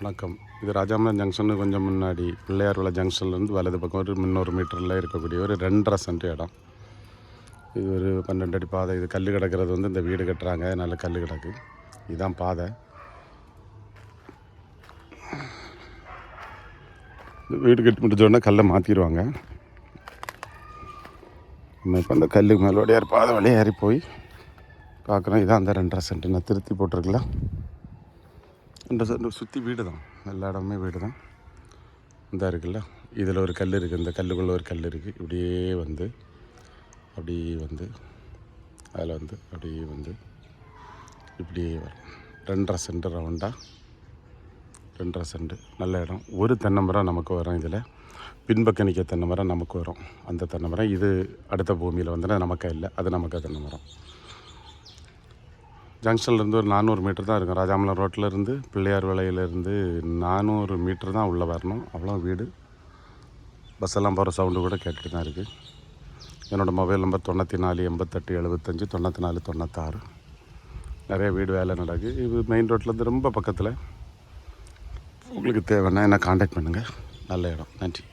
வணக்கம். இது ராஜாமலம் ஜங்ஷனு கொஞ்சம் முன்னாடி பிள்ளையார்வள ஜங்ஷன்லேருந்து வலது பக்கம் ஒரு 300 மீட்டரில் இருக்கக்கூடிய ஒரு 2.5 சென்ட் இடம். இது ஒரு 12 அடி பாதை. இது கல் கிடக்கிறது வந்து இந்த வீடு கட்டுறாங்க, நல்ல கல் கிடக்கு. இதுதான் பாதை. வீடு கட்டி முடிச்சோடனே கல்லை மாற்றிடுவாங்க. நம்ம இப்போ அந்த கல்லுக்கு மேலே வழியார் பாதை வழியாக ஏறி போய் பார்க்குறோம். இதான் அந்த 2.5 சென்ட் நான் திருத்தி போட்டிருக்கல. 2 சென்ட் சுற்றி வீடு தான், எல்லா இடமுமே வீடு தான். இந்த இருக்குல்ல, இதில் ஒரு கல் இருக்குது, இந்த கல்லுக்குள்ளே ஒரு கல் இருக்குது. இப்படியே வந்து அப்படியே வந்து அதில் வந்து அப்படியே வந்து இப்படியே வரும். 2.5 சென்ட் ரவுண்டாக 2.5 சென்ட் நல்ல இடம். ஒரு தென்னை மரம் நமக்கு வரும். இதில் பின்பக்க நிற்க தென்னை மரம் நமக்கு வரும். அந்த தென்னை மரம் இது அடுத்த பூமியில் வந்து நமக்கு இல்லை, அது நமக்கு தென்னை மரம். ஜங்ஷன்லேருந்து ஒரு 400 மீட்டர் தான் இருக்கும். ராஜாமலம் ரோட்டிலேருந்து பிள்ளையார் விலையிலேருந்து 400 மீட்டர் தான் உள்ளே வரணும். அவ்வளோ வீடு. பஸ்ஸெல்லாம் போகிற சவுண்டு கூட கேட்டுட்டு தான் இருக்குது. என்னோடய மொபைல் நம்பர் 94 88 75 94 96. நிறைய வீடு வேலை நடக்குது. இது மெயின் ரோட்லேருந்து ரொம்ப பக்கத்தில். உங்களுக்கு தேவைன்னா என்ன காண்டாக்ட் பண்ணுங்கள். நல்ல இடம். நன்றி.